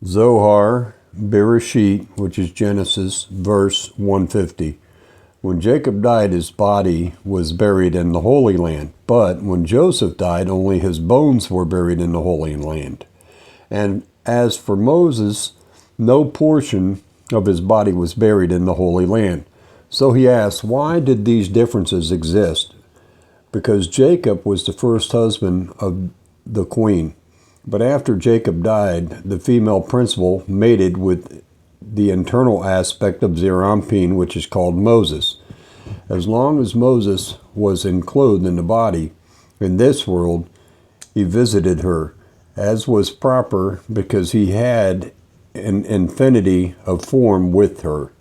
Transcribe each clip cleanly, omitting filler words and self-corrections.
Zohar, beresheet, which is Genesis, verse 150. When Jacob died, his body was buried in the Holy Land. But when Joseph died, only his bones were buried in the Holy Land. And as for Moses, no portion of his body was buried in the Holy Land. So he asked, why did these differences exist? Because Jacob was the first husband of the queen. But after Jacob died, the female principle mated with the internal aspect of Zerampin, which is called Moses. As long as Moses was enclosed in the body in this world, he visited her, as was proper, because he had an infinity of form with her.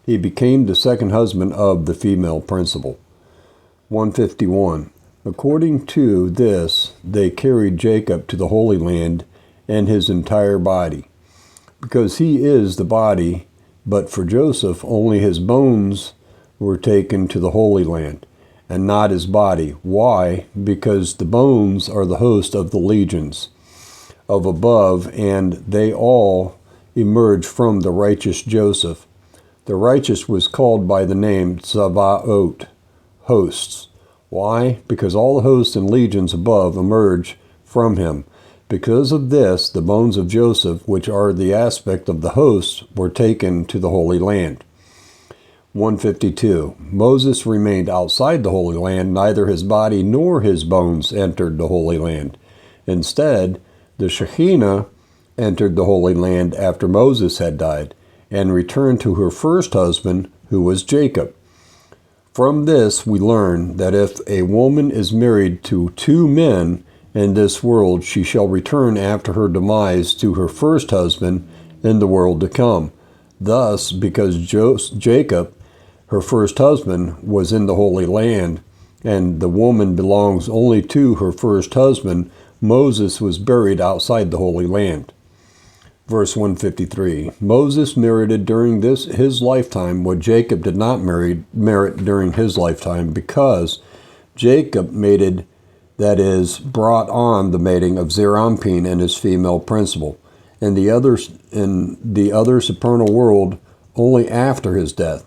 He became the second husband of the female principle. 151. According to this, they carried Jacob to the Holy Land and his entire body, because he is the body, but for Joseph only his bones were taken to the Holy Land, and not his body. Why? Because the bones are the host of the legions of above, and they all emerge from the righteous Joseph. The righteous was called by the name Tzavaot, hosts. Why? Because all the hosts and legions above emerge from him. Because of this, the bones of Joseph, which are the aspect of the hosts, were taken to the Holy Land. 152. Moses remained outside the Holy Land. Neither his body nor his bones entered the Holy Land. Instead, the Shekinah entered the Holy Land after Moses had died, and returned to her first husband, who was Jacob. From this, we learn that if a woman is married to two men in this world, she shall return after her demise to her first husband in the world to come. Thus, because Jacob, her first husband, was in the Holy Land, and the woman belongs only to her first husband, Moses was buried outside the Holy Land. Verse 153. Moses merited during his lifetime what Jacob did not merit during his lifetime, because Jacob mated, that is, brought on the mating of Zerampin and his female principle, and the others in the other supernal world only after his death.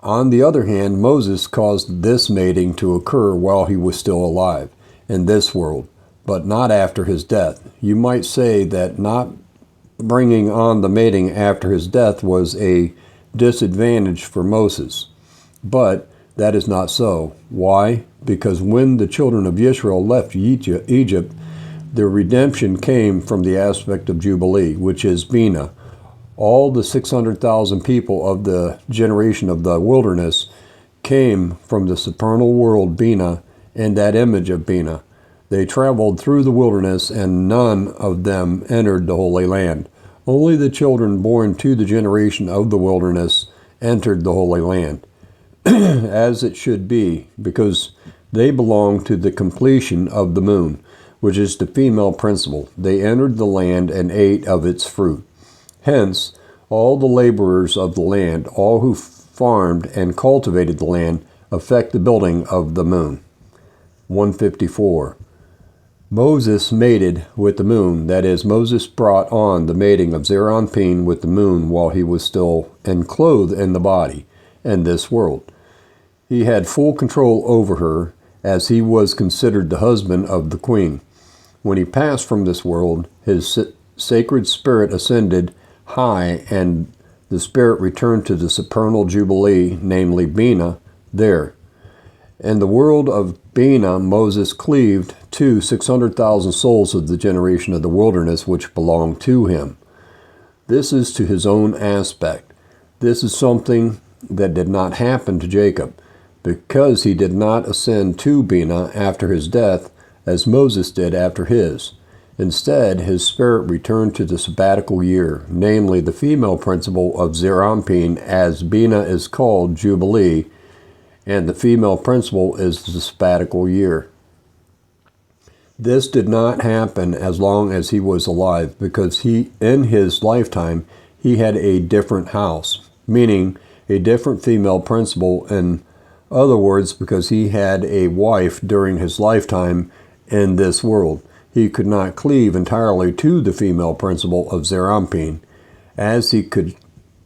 On the other hand, Moses caused this mating to occur while he was still alive in this world, but not after his death. You might say that not bringing on the mating after his death was a disadvantage for Moses. But that is not so. Why? Because when the children of Israel left Egypt, their redemption came from the aspect of Jubilee, which is Bina. All the 600,000 people of the generation of the wilderness came from the supernal world Bina and that image of Bina. They traveled through the wilderness, and none of them entered the Holy Land. Only the children born to the generation of the wilderness entered the Holy Land, as it should be, because they belong to the completion of the moon, which is the female principle. They entered the land and ate of its fruit. Hence, all the laborers of the land, all who farmed and cultivated the land, affect the building of the moon. 154. Moses mated with the moon, that is, Moses brought on the mating of Zerampin with the moon while he was still enclosed in the body in this world. He had full control over her, as he was considered the husband of the queen. When he passed from this world, his sacred spirit ascended high, and the spirit returned to the supernal Jubilee, namely Bina, there. In the world of Bina, Moses cleaved to 600,000 souls of the generation of the wilderness which belonged to him. This is to his own aspect. This is something that did not happen to Jacob, because he did not ascend to Bina after his death, as Moses did after his. Instead, his spirit returned to the sabbatical year, namely the female principle of Zerampin, as Bina is called Jubilee, and the female principle is the sabbatical year. This did not happen as long as he was alive, because in his lifetime, he had a different house, meaning a different female principle. In other words, because he had a wife during his lifetime in this world. he could not cleave entirely to the female principle of Zerampin as he could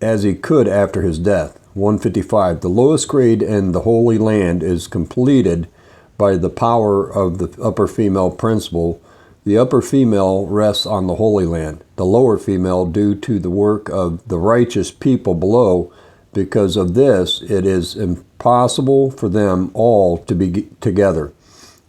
after his death. 155. The lowest grade in the Holy Land is completed by the power of the upper female principle. The upper female rests on the Holy Land, the lower female due to the work of the righteous people below. Because of this, it is impossible for them all to be together.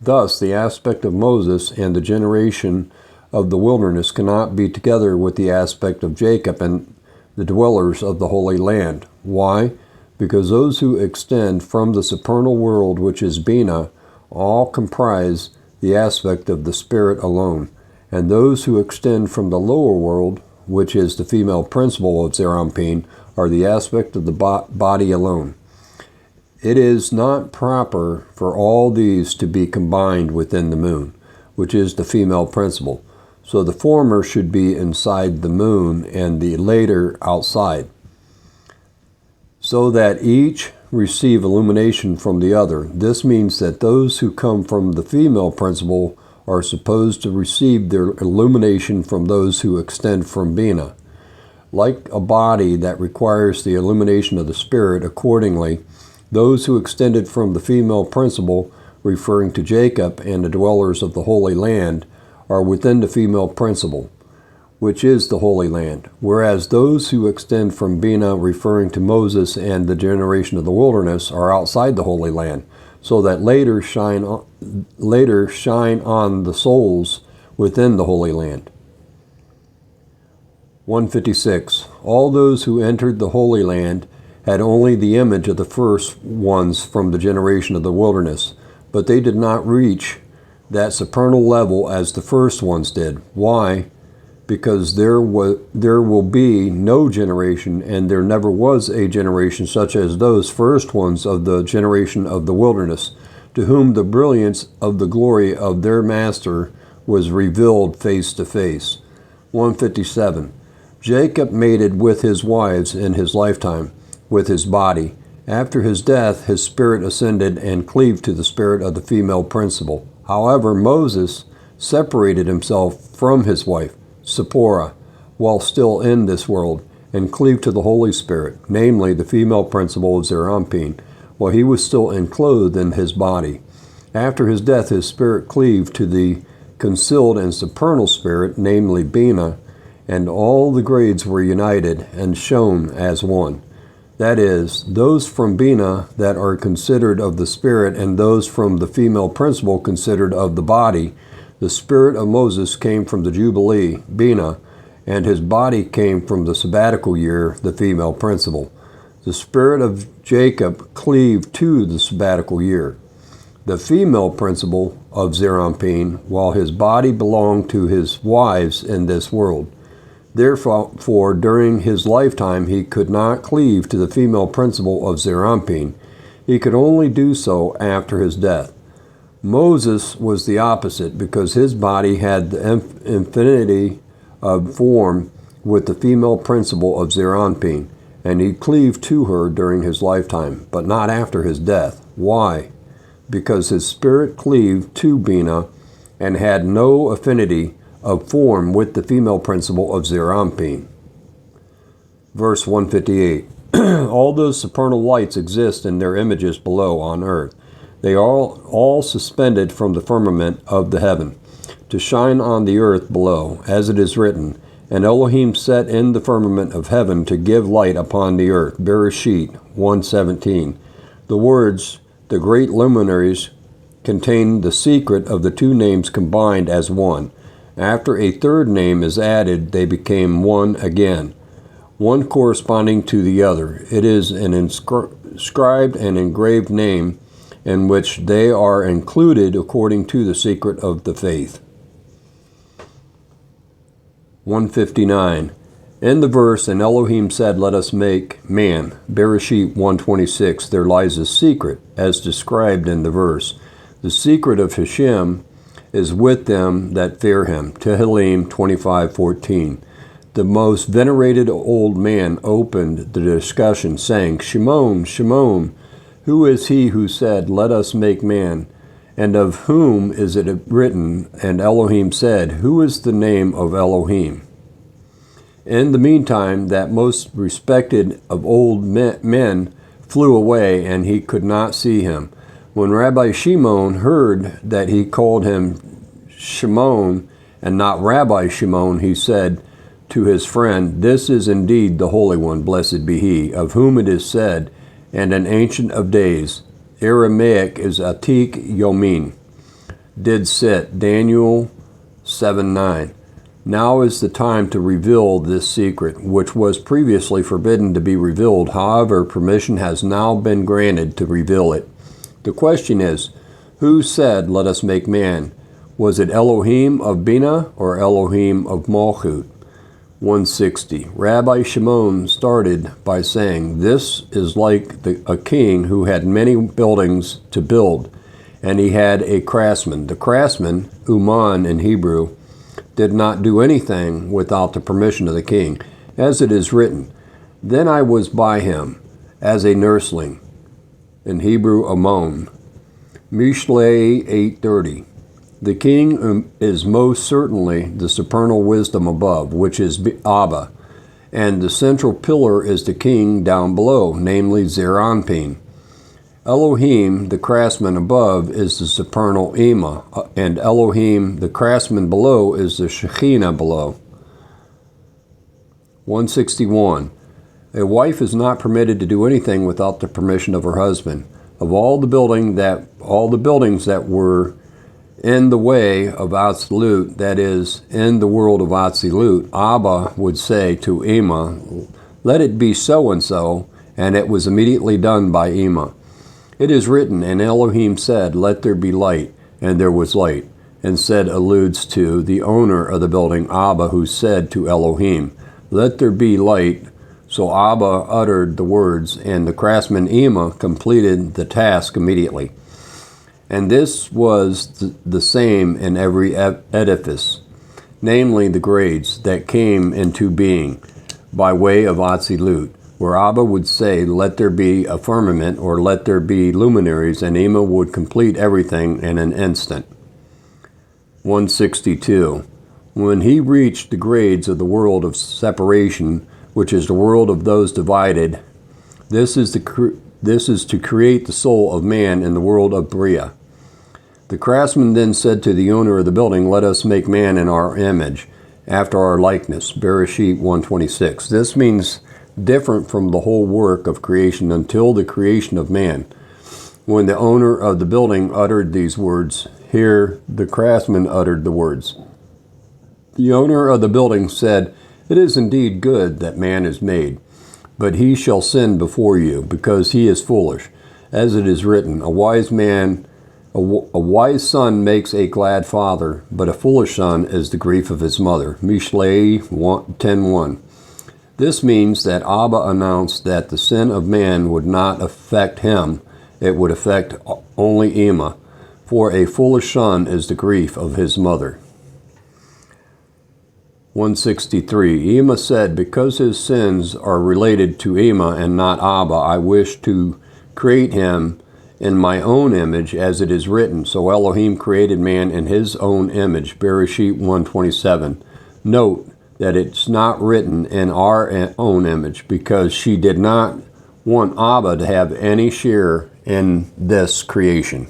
Thus, the aspect of Moses and the generation of the wilderness cannot be together with the aspect of Jacob and the dwellers of the Holy Land. Why? Because those who extend from the supernal world, which is Bina, all comprise the aspect of the spirit alone, and those who extend from the lower world, which is the female principle of Zerampin, are the aspect of the body alone. It is not proper for all these to be combined within the moon, which is the female principle. So the former should be inside the moon and the later outside, so that each receive illumination from the other. This means that those who come from the female principle are supposed to receive their illumination from those who extend from Bina. Like a body that requires the illumination of the spirit, accordingly, those who extended from the female principle, referring to Jacob and the dwellers of the Holy Land, are within the female principle, which is the Holy Land, whereas those who extend from Bina, referring to Moses and the generation of the wilderness, are outside the Holy Land, so that later shine on the souls within the Holy Land. 156. All those who entered the Holy Land had only the image of the first ones from the generation of the wilderness, but they did not reach that supernal level as the first ones did. Why? Because there will be no generation, and there never was a generation such as those first ones of the generation of the wilderness, to whom the brilliance of the glory of their master was revealed face to face. 157. Jacob mated with his wives in his lifetime, with his body. After his death, his spirit ascended and cleaved to the spirit of the female principle. However, Moses separated himself from his wife, Zipporah, while still in this world, and cleaved to the Holy Spirit, namely the female principle of Zerampin, while he was still enclosed in his body. After his death, his spirit cleaved to the concealed and supernal spirit, namely Bina, and all the grades were united and shown as one. That is, those from Bina that are considered of the spirit, and those from the female principle considered of the body. The spirit of Moses came from the Jubilee, Bina, and his body came from the sabbatical year, the female principle. The spirit of Jacob cleaved to the sabbatical year, the female principle of Zerampin, while his body belonged to his wives in this world. Therefore, during his lifetime, he could not cleave to the female principle of Zerampin. He could only do so after his death. Moses was the opposite, because his body had the infinity of form with the female principle of Zerampin, and he cleaved to her during his lifetime, but not after his death. Why? Because his spirit cleaved to Bina and had no affinity of form with the female principle of Zerampin. Verse 158. All those supernal lights exist in their images below on earth. They are all suspended from the firmament of the heaven, to shine on the earth below, as it is written, and Elohim set in the firmament of heaven to give light upon the earth. Beresheet 1:17. The words, the great luminaries, contain the secret of the two names combined as one. After a third name is added, they became one again, one corresponding to the other. It is an inscribed and engraved name in which they are included according to the secret of the faith. 159. In the verse, and Elohim said, let us make man, Beresheet 1:26, there lies a secret, as described in the verse. The secret of Hashem is with them that fear him. Tehillim 25:14. The most venerated old man opened the discussion, saying, Shimon, Shimon, who is he who said, let us make man? And of whom is it written? And Elohim said, Who is the name of Elohim? In the meantime, that most respected of old men flew away, and he could not see him. When Rabbi Shimon heard that he called him Shimon and not Rabbi Shimon, he said to his friend, This is indeed the Holy One, blessed be he, of whom it is said, and an Ancient of Days, Aramaic is Atik Yomin, did sit, Daniel 7:9. Now is the time to reveal this secret, which was previously forbidden to be revealed. However, permission has now been granted to reveal it. The question is, who said, Let us make man? Was it Elohim of Bina or Elohim of Malchut? 160. Rabbi Shimon started by saying, This is like a king who had many buildings to build, and he had a craftsman. The craftsman, Uman in Hebrew, did not do anything without the permission of the king. As it is written, Then I was by him as a nursling, in Hebrew, Amon. Mishlei 8:30. The king is most certainly the supernal wisdom above, which is Abba, and the central pillar is the king down below, namely Zeranpin. Elohim, the craftsman above, is the supernal Ema, and Elohim, the craftsman below, is the Shekhinah below. 161. A wife is not permitted to do anything without the permission of her husband. Of all the buildings that were in the way of Atzilut, that is, in the world of Atzilut, Abba would say to Ema, Let it be so and so, and it was immediately done by Ema. It is written, And Elohim said, Let there be light, and there was light. And said alludes to the owner of the building, Abba, who said to Elohim, Let there be light. So Abba uttered the words, and the craftsman Ema completed the task immediately. And this was the same in every edifice, namely the grades that came into being by way of Atzilut, where Abba would say, Let there be a firmament, or let there be luminaries, and Ema would complete everything in an instant. 162. When he reached the grades of the world of separation, which is the world of those divided, this is to create the soul of man in the world of Bria. The craftsman then said to the owner of the building, Let us make man in our image, after our likeness. Beresheet 1:26. This means different from the whole work of creation until the creation of man. When the owner of the building uttered these words, here the craftsman uttered the words. The owner of the building said, It is indeed good that man is made, but he shall sin before you, because he is foolish. As it is written, A wise son makes a glad father, but a foolish son is the grief of his mother. Mishlei 10:1. This means that Abba announced that the sin of man would not affect him, it would affect only Ema, for a foolish son is the grief of his mother. 163. Ema said, Because his sins are related to Ema and not Abba, I wish to create him in my own image, as it is written. So Elohim created man in his own image. Beresheet 1:27. Note that it's not written in our own image, because she did not want Abba to have any share in this creation.